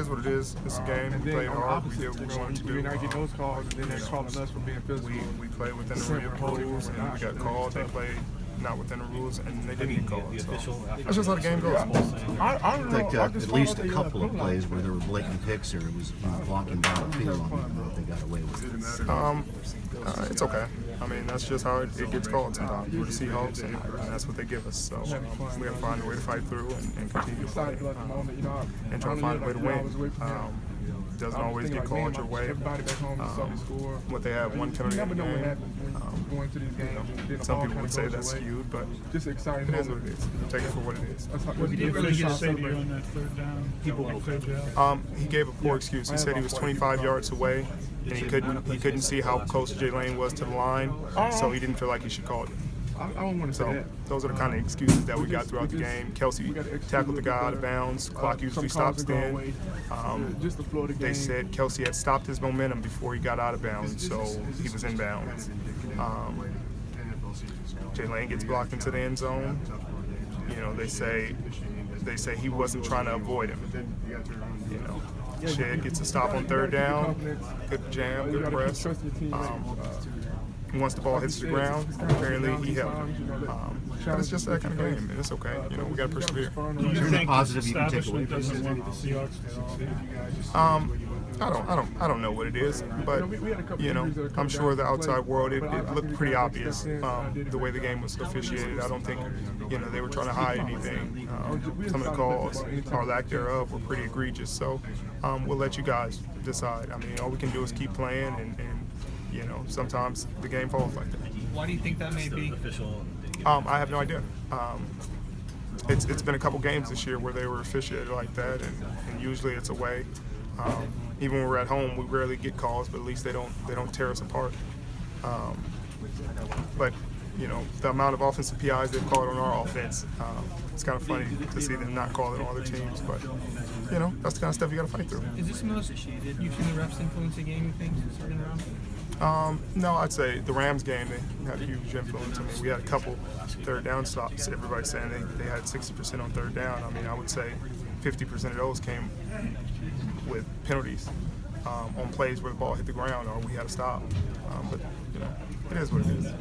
is what it is. It's a game. And We then played on the hard. We opposite, did what we wanted to do. we're not getting those calls, and then they're calling us for being physical. We played within the rules, and we got called. They played not within the rules, and they didn't get called. So that's just how the game goes. I don't know. Like at least a couple of plays where there were blatant picks or it was blocking down the field on them that they got away with it. It's okay. I mean, that's just how it gets called sometimes. We're the Seahawks, and that's what they give us. So we got to find a way to fight through and continue to play and try to find a way to win. Doesn't always get called your way. What they have one penalty in the game. Some people would say that's skewed, but it is what it is. Take it for what it is. What did he really say to you on that third down? People will fade down. He gave a poor excuse. He said he was 25 yards away, and he couldn't see how close Jay Lane was to the line, so he didn't feel like he should call it. I don't want to say that. Those are the kind of excuses that we got throughout the game. Kelsey tackled the guy out of bounds. Clock usually stops then. They said Kelsey had stopped his momentum before he got out of bounds, so he was in bounds. Jay Lane gets blocked into the end zone. You know, they say he wasn't trying to avoid him. You know, Shed gets a stop on third down. Good jam, good press. Once the ball hits the ground, apparently he held him. But it's just that kind of game, and it's okay. You know, we got to persevere. Do you think positive you can take away establishment from doesn't this? want the Seahawks to succeed? I don't know what it is, but you know, I'm sure the outside world it looked pretty obvious the way the game was officiated. I don't think they were trying to hide anything. Some of the calls or lack thereof were pretty egregious. So we'll let you guys decide. I mean, all we can do is keep playing, and you know, sometimes the game falls like that. Why do you think that may be? I have no idea. It's been a couple games this year where they were officiated like that, and usually it's away. Even when we're at home, we rarely get calls, but at least they don't tear us apart. But you know, the amount of offensive PIs they've called on our offense, it's kind of funny to see them not call it on other teams. But you know, that's the kind of stuff you got to fight through. Is this the most you've seen the refs influence the game, you think, starting around? No, I'd say the Rams game, they had a huge influence. I mean, we had a couple third down stops. Everybody's saying they had 60% on third down. I mean, I would say 50% of those came with penalties on plays where the ball hit the ground or we had to stop. But, you know, it is what it is.